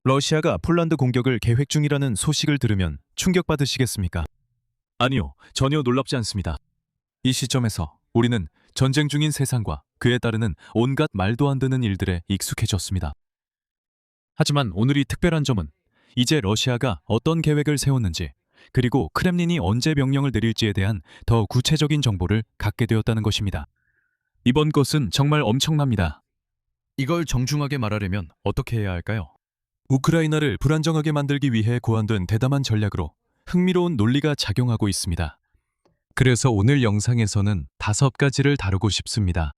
러시아가 폴란드 공격을 계획 중이라는 소식을 들으면 충격받으시겠습니까? 아니요, 전혀 놀랍지 않습니다. 이 시점에서 우리는 전쟁 중인 세상과 그에 따르는 온갖 말도 안 되는 일들에 익숙해졌습니다. 하지만 오늘이 특별한 점은 이제 러시아가 어떤 계획을 세웠는지, 그리고 크렘린이 언제 명령을 내릴지에 대한 더 구체적인 정보를 갖게 되었다는 것입니다. 이번 것은 정말 엄청납니다. 이걸 정중하게 말하려면 어떻게 해야 할까요? 우크라이나를 불안정하게 만들기 위해 고안된 대담한 전략으로 흥미로운 논리가 작용하고 있습니다. 그래서 오늘 영상에서는 5가지를 다루고 싶습니다.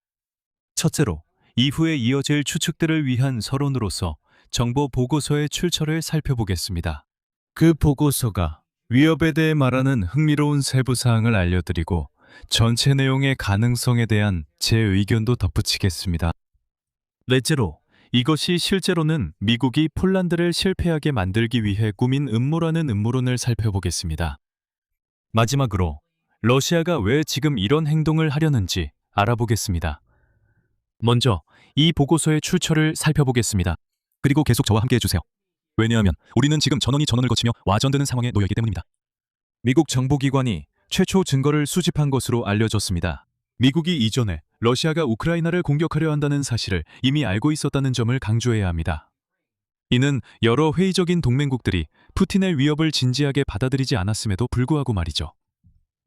첫째로, 이후에 이어질 추측들을 위한 서론으로서 정보 보고서의 출처를 살펴보겠습니다. 그 보고서가 위협에 대해 말하는 흥미로운 세부 사항을 알려드리고 전체 내용의 가능성에 대한 제 의견도 덧붙이겠습니다. 넷째로, 이것이 실제로는 미국이 폴란드를 실패하게 만들기 위해 꾸민 음모라는 음모론을 살펴보겠습니다. 마지막으로, 러시아가 왜 지금 이런 행동을 하려는지 알아보겠습니다. 먼저 이 보고서의 출처를 살펴보겠습니다. 그리고 계속 저와 함께 해주세요. 왜냐하면 우리는 지금 전원이 전원을 거치며 와전되는 상황에 놓여 있기 때문입니다. 미국 정보기관이 최초 증거를 수집한 것으로 알려졌습니다. 미국이 이전에 러시아가 우크라이나를 공격하려 한다는 사실을 이미 알고 있었다는 점을 강조해야 합니다. 이는 여러 회의적인 동맹국들이 푸틴의 위협을 진지하게 받아들이지 않았음에도 불구하고 말이죠.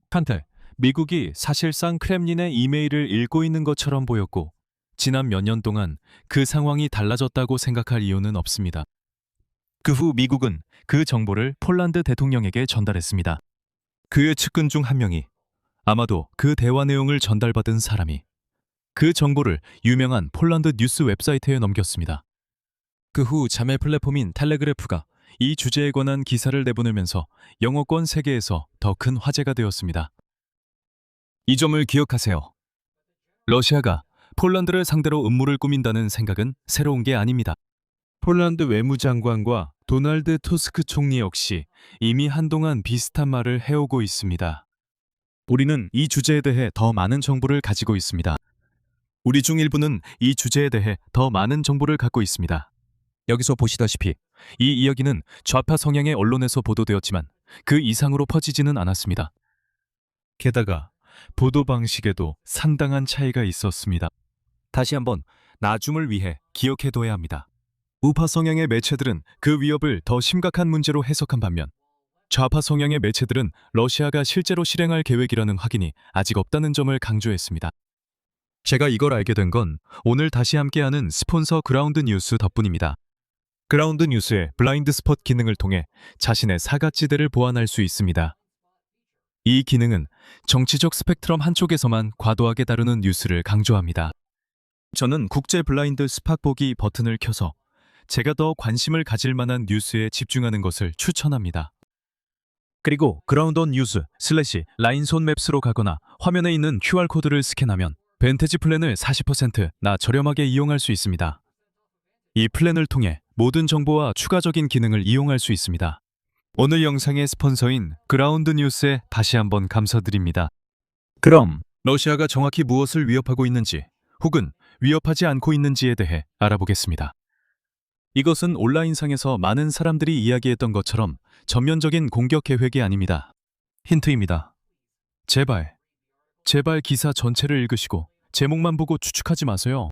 한때 미국이 사실상 크렘린의 이메일을 읽고 있는 것처럼 보였고, 지난 몇 년 동안 그 상황이 달라졌다고 생각할 이유는 없습니다. 그 후 미국은 그 정보를 폴란드 대통령에게 전달했습니다. 그의 측근 중 한 명이, 아마도 그 대화 내용을 전달받은 사람이 그 정보를 유명한 폴란드 뉴스 웹사이트에 넘겼습니다. 그 후 자매 플랫폼인 텔레그래프가 이 주제에 관한 기사를 내보내면서 영어권 세계에서 더 큰 화제가 되었습니다. 이 점을 기억하세요. 러시아가 폴란드를 상대로 음모를 꾸민다는 생각은 새로운 게 아닙니다. 폴란드 외무장관과 도널드 투스크 총리 역시 이미 한동안 비슷한 말을 해오고 있습니다. 우리는 이 주제에 대해 더 많은 정보를 가지고 있습니다. 우리 중 일부는 이 주제에 대해 더 많은 정보를 갖고 있습니다. 여기서 보시다시피 이 이야기는 좌파 성향의 언론에서 보도되었지만 그 이상으로 퍼지지는 않았습니다. 게다가 보도 방식에도 상당한 차이가 있었습니다. 다시 한번 나중을 위해 기억해둬야 합니다. 우파 성향의 매체들은 그 위협을 더 심각한 문제로 해석한 반면, 좌파 성향의 매체들은 러시아가 실제로 실행할 계획이라는 확인이 아직 없다는 점을 강조했습니다. 제가 이걸 알게 된 건 오늘 다시 함께하는 스폰서 그라운드 뉴스 덕분입니다. 그라운드 뉴스의 블라인드 스폿 기능을 통해 자신의 사각지대를 보완할 수 있습니다. 이 기능은 정치적 스펙트럼 한쪽에서만 과도하게 다루는 뉴스를 강조합니다. 저는 국제 블라인드 스팟 보기 버튼을 켜서 제가 더 관심을 가질 만한 뉴스에 집중하는 것을 추천합니다. 그리고 그라운드 온 뉴스 /라인손 맵스로 가거나 화면에 있는 QR코드를 스캔하면 벤테지 플랜을 40%나 저렴하게 이용할 수 있습니다. 이 플랜을 통해 모든 정보와 추가적인 기능을 이용할 수 있습니다. 오늘 영상의 스폰서인 그라운드 뉴스에 다시 한번 감사드립니다. 그럼 러시아가 정확히 무엇을 위협하고 있는지, 혹은 위협하지 않고 있는지에 대해 알아보겠습니다. 이것은 온라인상에서 많은 사람들이 이야기했던 것처럼 전면적인 공격 계획이 아닙니다. 힌트입니다. 제발 기사 전체를 읽으시고 제목만 보고 추측하지 마세요.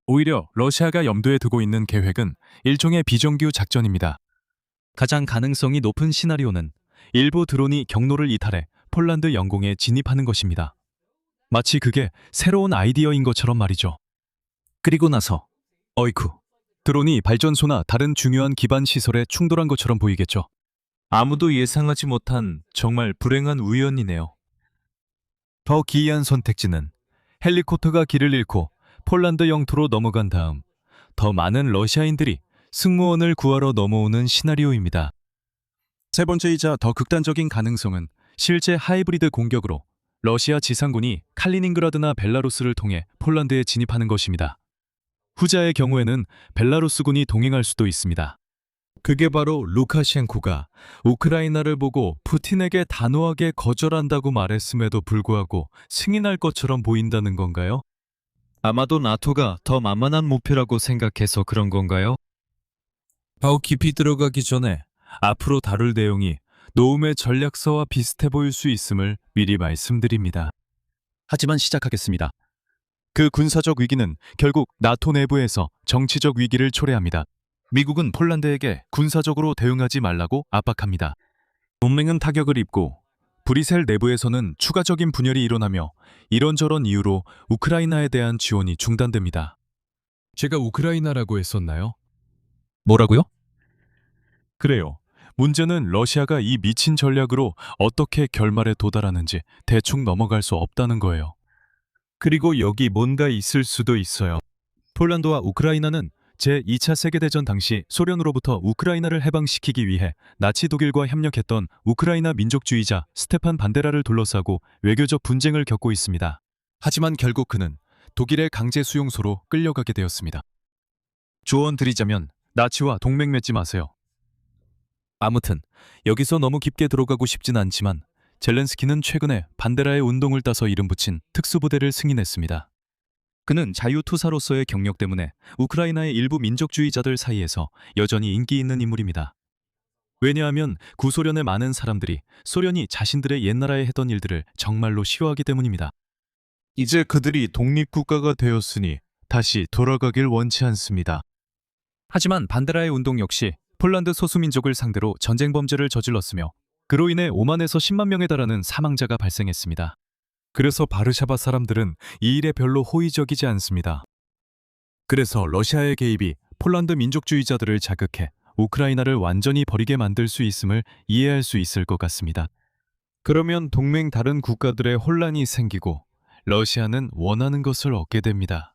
오히려 러시아가 염두에 두고 있는 계획은 일종의 비정규 작전입니다. 가장 가능성이 높은 시나리오는 일부 드론이 경로를 이탈해 폴란드 영공에 진입하는 것입니다. 마치 그게 새로운 아이디어인 것처럼 말이죠. 그리고 나서 어이쿠, 드론이 발전소나 다른 중요한 기반 시설에 충돌한 것처럼 보이겠죠. 아무도 예상하지 못한 정말 불행한 우연이네요. 더 기이한 선택지는 헬리콥터가 길을 잃고 폴란드 영토로 넘어간 다음 더 많은 러시아인들이 승무원을 구하러 넘어오는 시나리오입니다. 세 번째이자 더 극단적인 가능성은 실제 하이브리드 공격으로 러시아 지상군이 칼리닝그라드나 벨라루스를 통해 폴란드에 진입하는 것입니다. 후자의 경우에는 벨라루스군이 동행할 수도 있습니다. 그게 바로 루카셴코가 우크라이나를 보고 푸틴에게 단호하게 거절한다고 말했음에도 불구하고 승인할 것처럼 보인다는 건가요? 아마도 나토가 더 만만한 목표라고 생각해서 그런 건가요? 더 깊이 들어가기 전에 앞으로 다룰 내용이 노움의 전략서와 비슷해 보일 수 있음을 미리 말씀드립니다. 하지만 시작하겠습니다. 그 군사적 위기는 결국 나토 내부에서 정치적 위기를 초래합니다. 미국은 폴란드에게 군사적으로 대응하지 말라고 압박합니다. 동맹은 타격을 입고 브뤼셀 내부에서는 추가적인 분열이 일어나며 이런저런 이유로 우크라이나에 대한 지원이 중단됩니다. 제가 우크라이나라고 했었나요? 뭐라고요? 그래요. 문제는 러시아가 이 미친 전략으로 어떻게 결말에 도달하는지 대충 넘어갈 수 없다는 거예요. 그리고 여기 뭔가 있을 수도 있어요. 폴란드와 우크라이나는 제2차 세계대전 당시 소련으로부터 우크라이나를 해방시키기 위해 나치 독일과 협력했던 우크라이나 민족주의자 스테판 반데라를 둘러싸고 외교적 분쟁을 겪고 있습니다. 하지만 결국 그는 독일의 강제 수용소로 끌려가게 되었습니다. 조언 드리자면 나치와 동맹 맺지 마세요. 아무튼 여기서 너무 깊게 들어가고 싶진 않지만 젤렌스키는 최근에 반데라의 운동을 따서 이름 붙인 특수부대를 승인했습니다. 그는 자유투사로서의 경력 때문에 우크라이나의 일부 민족주의자들 사이에서 여전히 인기 있는 인물입니다. 왜냐하면 구소련의 많은 사람들이 소련이 자신들의 옛나라에 했던 일들을 정말로 싫어하기 때문입니다. 이제 그들이 독립국가가 되었으니 다시 돌아가길 원치 않습니다. 하지만 반데라의 운동 역시 폴란드 소수민족을 상대로 전쟁 범죄를 저질렀으며 그로 인해 5만에서 10만 명에 달하는 사망자가 발생했습니다. 그래서 바르샤바 사람들은 이 일에 별로 호의적이지 않습니다. 그래서 러시아의 개입이 폴란드 민족주의자들을 자극해 우크라이나를 완전히 버리게 만들 수 있음을 이해할 수 있을 것 같습니다. 그러면 동맹 다른 국가들의 혼란이 생기고 러시아는 원하는 것을 얻게 됩니다.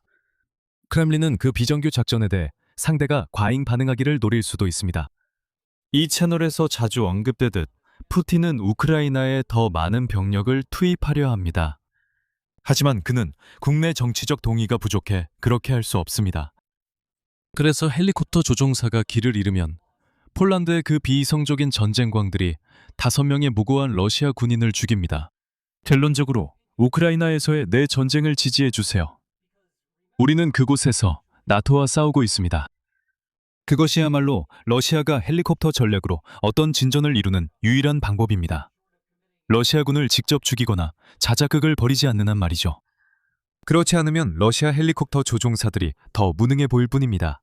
크렘린은 그 비정규 작전에 대해 상대가 과잉 반응하기를 노릴 수도 있습니다. 이 채널에서 자주 언급되듯 푸틴은 우크라이나에 더 많은 병력을 투입하려 합니다. 하지만 그는 국내 정치적 동의가 부족해 그렇게 할 수 없습니다. 그래서 헬리콥터 조종사가 길을 잃으면 폴란드의 그 비이성적인 전쟁광들이 5명의 무고한 러시아 군인을 죽입니다. 결론적으로 우크라이나에서의 내 전쟁을 지지해 주세요. 우리는 그곳에서 나토와 싸우고 있습니다. 그것이야말로 러시아가 헬리콥터 전략으로 어떤 진전을 이루는 유일한 방법입니다. 러시아군을 직접 죽이거나 자작극을 벌이지 않는 한 말이죠. 그렇지 않으면 러시아 헬리콥터 조종사들이 더 무능해 보일 뿐입니다.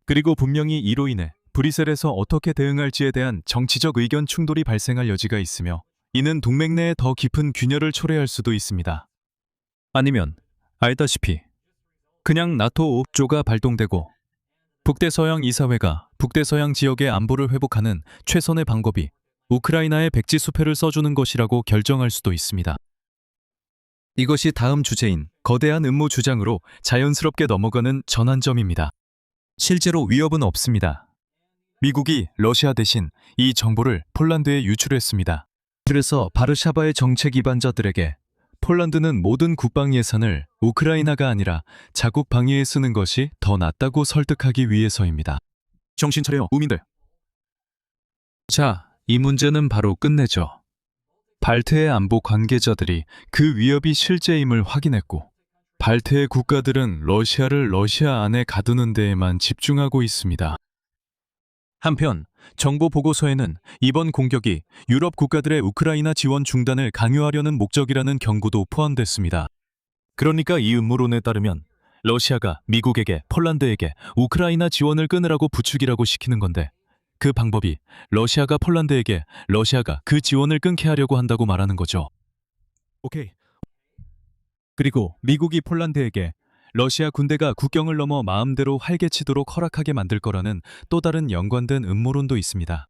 그리고 분명히 이로 인해 브뤼셀에서 어떻게 대응할지에 대한 정치적 의견 충돌이 발생할 여지가 있으며 이는 동맹 내에 더 깊은 균열을 초래할 수도 있습니다. 아니면 알다시피 그냥 나토 5조가 발동되고 북대서양 이사회가 북대서양 지역의 안보를 회복하는 최선의 방법이 우크라이나의 백지 수표를 써주는 것이라고 결정할 수도 있습니다. 이것이 다음 주제인 거대한 음모 주장으로 자연스럽게 넘어가는 전환점입니다. 실제로 위협은 없습니다. 미국이 러시아 대신 이 정보를 폴란드에 유출했습니다. 그래서 바르샤바의 정책 위반자들에게 폴란드는 모든 국방 예산을 우크라이나가 아니라 자국 방위에 쓰는 것이 더 낫다고 설득하기 위해서입니다. 정신 차려, 우민들. 자, 이 문제는 바로 끝내죠. 발트의 안보 관계자들이 그 위협이 실제임을 확인했고 발트의 국가들은 러시아를 러시아 안에 가두는 데에만 집중하고 있습니다. 한편 정보 보고서에는 이번 공격이 유럽 국가들의 우크라이나 지원 중단을 강요하려는 목적이라는 경고도 포함됐습니다. 그러니까 이 음모론에 따르면 러시아가 미국에게 폴란드에게 우크라이나 지원을 끊으라고 부추기라고 시키는 건데 그 방법이 러시아가 폴란드에게 러시아가 그 지원을 끊게 하려고 한다고 말하는 거죠. 오케이. 그리고 미국이 폴란드에게 러시아 군대가 국경을 넘어 마음대로 활개치도록 허락하게 만들 거라는 또 다른 연관된 음모론도 있습니다.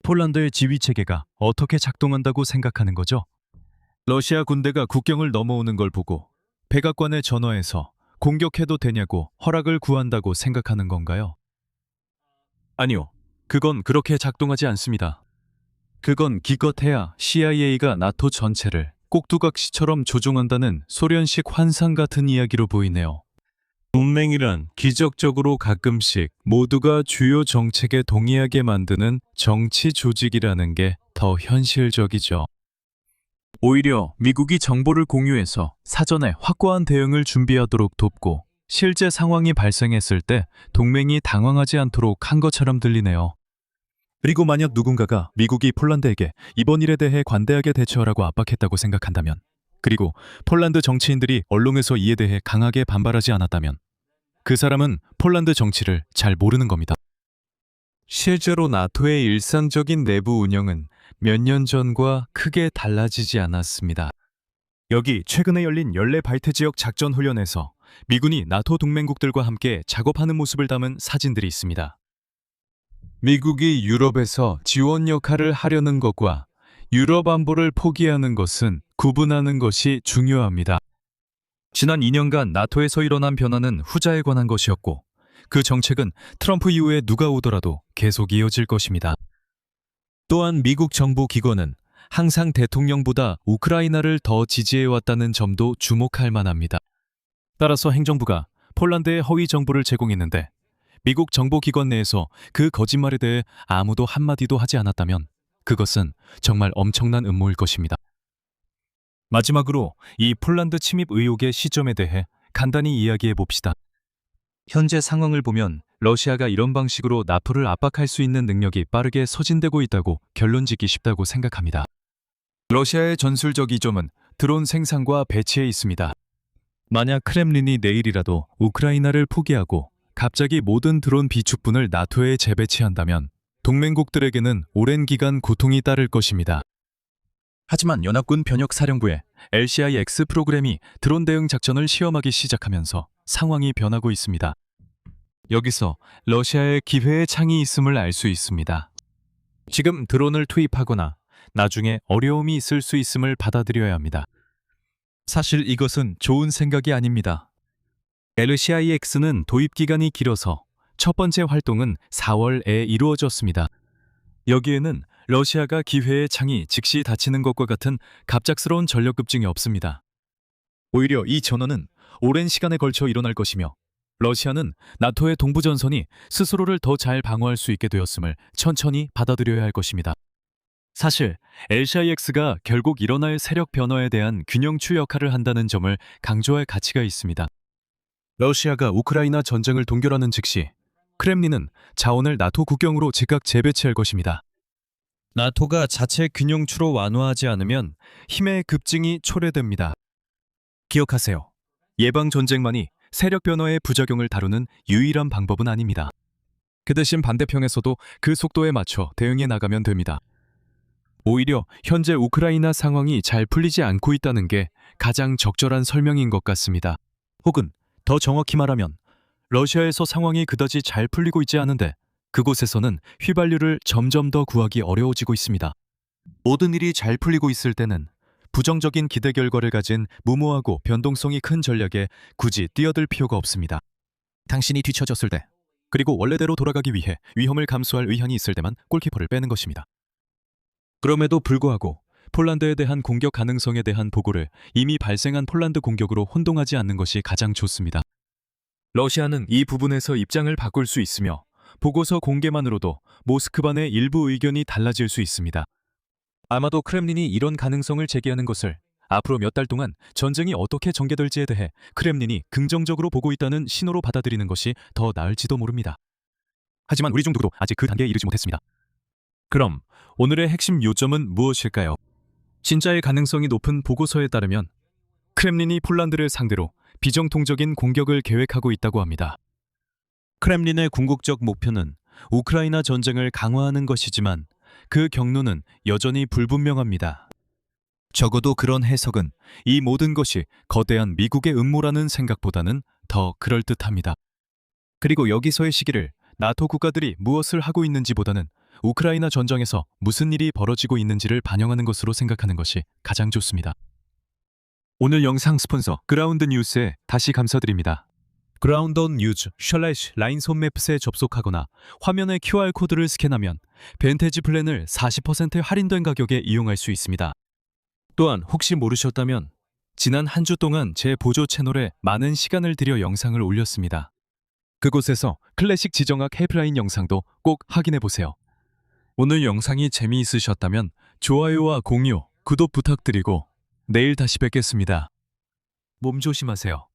폴란드의 지휘체계가 어떻게 작동한다고 생각하는 거죠? 러시아 군대가 국경을 넘어오는 걸 보고 백악관에 전화해서 공격해도 되냐고 허락을 구한다고 생각하는 건가요? 아니요. 그건 그렇게 작동하지 않습니다. 그건 기껏해야 CIA가 나토 전체를 꼭두각시처럼 조종한다는 소련식 환상 같은 이야기로 보이네요. 동맹이란 기적적으로 가끔씩 모두가 주요 정책에 동의하게 만드는 정치 조직이라는 게 더 현실적이죠. 오히려 미국이 정보를 공유해서 사전에 확고한 대응을 준비하도록 돕고 실제 상황이 발생했을 때 동맹이 당황하지 않도록 한 것처럼 들리네요. 그리고 만약 누군가가 미국이 폴란드에게 이번 일에 대해 관대하게 대처하라고 압박했다고 생각한다면, 그리고 폴란드 정치인들이 언론에서 이에 대해 강하게 반발하지 않았다면, 그 사람은 폴란드 정치를 잘 모르는 겁니다. 실제로 나토의 일상적인 내부 운영은 몇 년 전과 크게 달라지지 않았습니다. 여기 최근에 열린 연례 발트 지역 작전 훈련에서 미군이 나토 동맹국들과 함께 작업하는 모습을 담은 사진들이 있습니다. 미국이 유럽에서 지원 역할을 하려는 것과 유럽 안보를 포기하는 것은 구분하는 것이 중요합니다. 지난 2년간 나토에서 일어난 변화는 후자에 관한 것이었고, 그 정책은 트럼프 이후에 누가 오더라도 계속 이어질 것입니다. 또한 미국 정부 기관은 항상 대통령보다 우크라이나를 더 지지해왔다는 점도 주목할 만합니다. 따라서 행정부가 폴란드에 허위 정보를 제공했는데 미국 정보기관 내에서 그 거짓말에 대해 아무도 한마디도 하지 않았다면 그것은 정말 엄청난 음모일 것입니다. 마지막으로 이 폴란드 침입 의혹의 시점에 대해 간단히 이야기해 봅시다. 현재 상황을 보면 러시아가 이런 방식으로 나토를 압박할 수 있는 능력이 빠르게 서진되고 있다고 결론 짓기 쉽다고 생각합니다. 러시아의 전술적 이점은 드론 생산과 배치에 있습니다. 만약 크렘린이 내일이라도 우크라이나를 포기하고 갑자기 모든 드론 비축분을 나토에 재배치한다면 동맹국들에게는 오랜 기간 고통이 따를 것입니다. 하지만 연합군 변혁사령부의 LCIX 프로그램이 드론 대응 작전을 시험하기 시작하면서 상황이 변하고 있습니다. 여기서 러시아의 기회의 창이 있음을 알 수 있습니다. 지금 드론을 투입하거나 나중에 어려움이 있을 수 있음을 받아들여야 합니다. 사실 이것은 좋은 생각이 아닙니다. LCIX는 도입 기간이 길어서 첫 번째 활동은 4월에 이루어졌습니다. 여기에는 러시아가 기회의 창이 즉시 닫히는 것과 같은 갑작스러운 전력 급증이 없습니다. 오히려 이 전원은 오랜 시간에 걸쳐 일어날 것이며, 러시아는 나토의 동부 전선이 스스로를 더 잘 방어할 수 있게 되었음을 천천히 받아들여야 할 것입니다. 사실 LCIX가 결국 일어날 세력 변화에 대한 균형추 역할을 한다는 점을 강조할 가치가 있습니다. 러시아가 우크라이나 전쟁을 동결하는 즉시 크렘린은 자원을 나토 국경으로 즉각 재배치할 것입니다. 나토가 자체 균형추로 완화하지 않으면 힘의 급증이 초래됩니다. 기억하세요. 예방전쟁만이 세력 변화의 부작용을 다루는 유일한 방법은 아닙니다. 그 대신 반대편에서도 그 속도에 맞춰 대응해 나가면 됩니다. 오히려 현재 우크라이나 상황이 잘 풀리지 않고 있다는 게 가장 적절한 설명인 것 같습니다. 혹은 더 정확히 말하면 러시아에서 상황이 그다지 잘 풀리고 있지 않은데 그곳에서는 휘발유를 점점 더 구하기 어려워지고 있습니다. 모든 일이 잘 풀리고 있을 때는 부정적인 기대 결과를 가진 무모하고 변동성이 큰 전략에 굳이 뛰어들 필요가 없습니다. 당신이 뒤처졌을 때, 그리고 원래대로 돌아가기 위해 위험을 감수할 의향이 있을 때만 골키퍼를 빼는 것입니다. 그럼에도 불구하고 폴란드에 대한 공격 가능성에 대한 보고를 이미 발생한 폴란드 공격으로 혼동하지 않는 것이 가장 좋습니다. 러시아는 이 부분에서 입장을 바꿀 수 있으며 보고서 공개만으로도 모스크바 내 일부 의견이 달라질 수 있습니다. 아마도 크렘린이 이런 가능성을 제기하는 것을 앞으로 몇 달 동안 전쟁이 어떻게 전개될지에 대해 크렘린이 긍정적으로 보고 있다는 신호로 받아들이는 것이 더 나을지도 모릅니다. 하지만 우리 중 누구도 아직 그 단계에 이르지 못했습니다. 그럼 오늘의 핵심 요점은 무엇일까요? 진짜의 가능성이 높은 보고서에 따르면 크렘린이 폴란드를 상대로 비정통적인 공격을 계획하고 있다고 합니다. 크렘린의 궁극적 목표는 우크라이나 전쟁을 강화하는 것이지만 그 경로는 여전히 불분명합니다. 적어도 그런 해석은 이 모든 것이 거대한 미국의 음모라는 생각보다는 더 그럴듯합니다. 그리고 여기서의 시기를 나토 국가들이 무엇을 하고 있는지보다는 우크라이나 전쟁에서 무슨 일이 벌어지고 있는지를 반영하는 것으로 생각하는 것이 가장 좋습니다. 오늘 영상 스폰서 그라운드 뉴스에 다시 감사드립니다. 그라운드 뉴스 /라인손맵스에 접속하거나 화면의 QR코드를 스캔하면 벤테지 플랜을 40% 할인된 가격에 이용할 수 있습니다. 또한 혹시 모르셨다면 지난 한 주 동안 제 보조 채널에 많은 시간을 들여 영상을 올렸습니다. 그곳에서 클래식 지정학 헤드라인 영상도 꼭 확인해보세요. 오늘 영상이 재미있으셨다면 좋아요와 공유, 구독 부탁드리고 내일 다시 뵙겠습니다. 몸 조심하세요.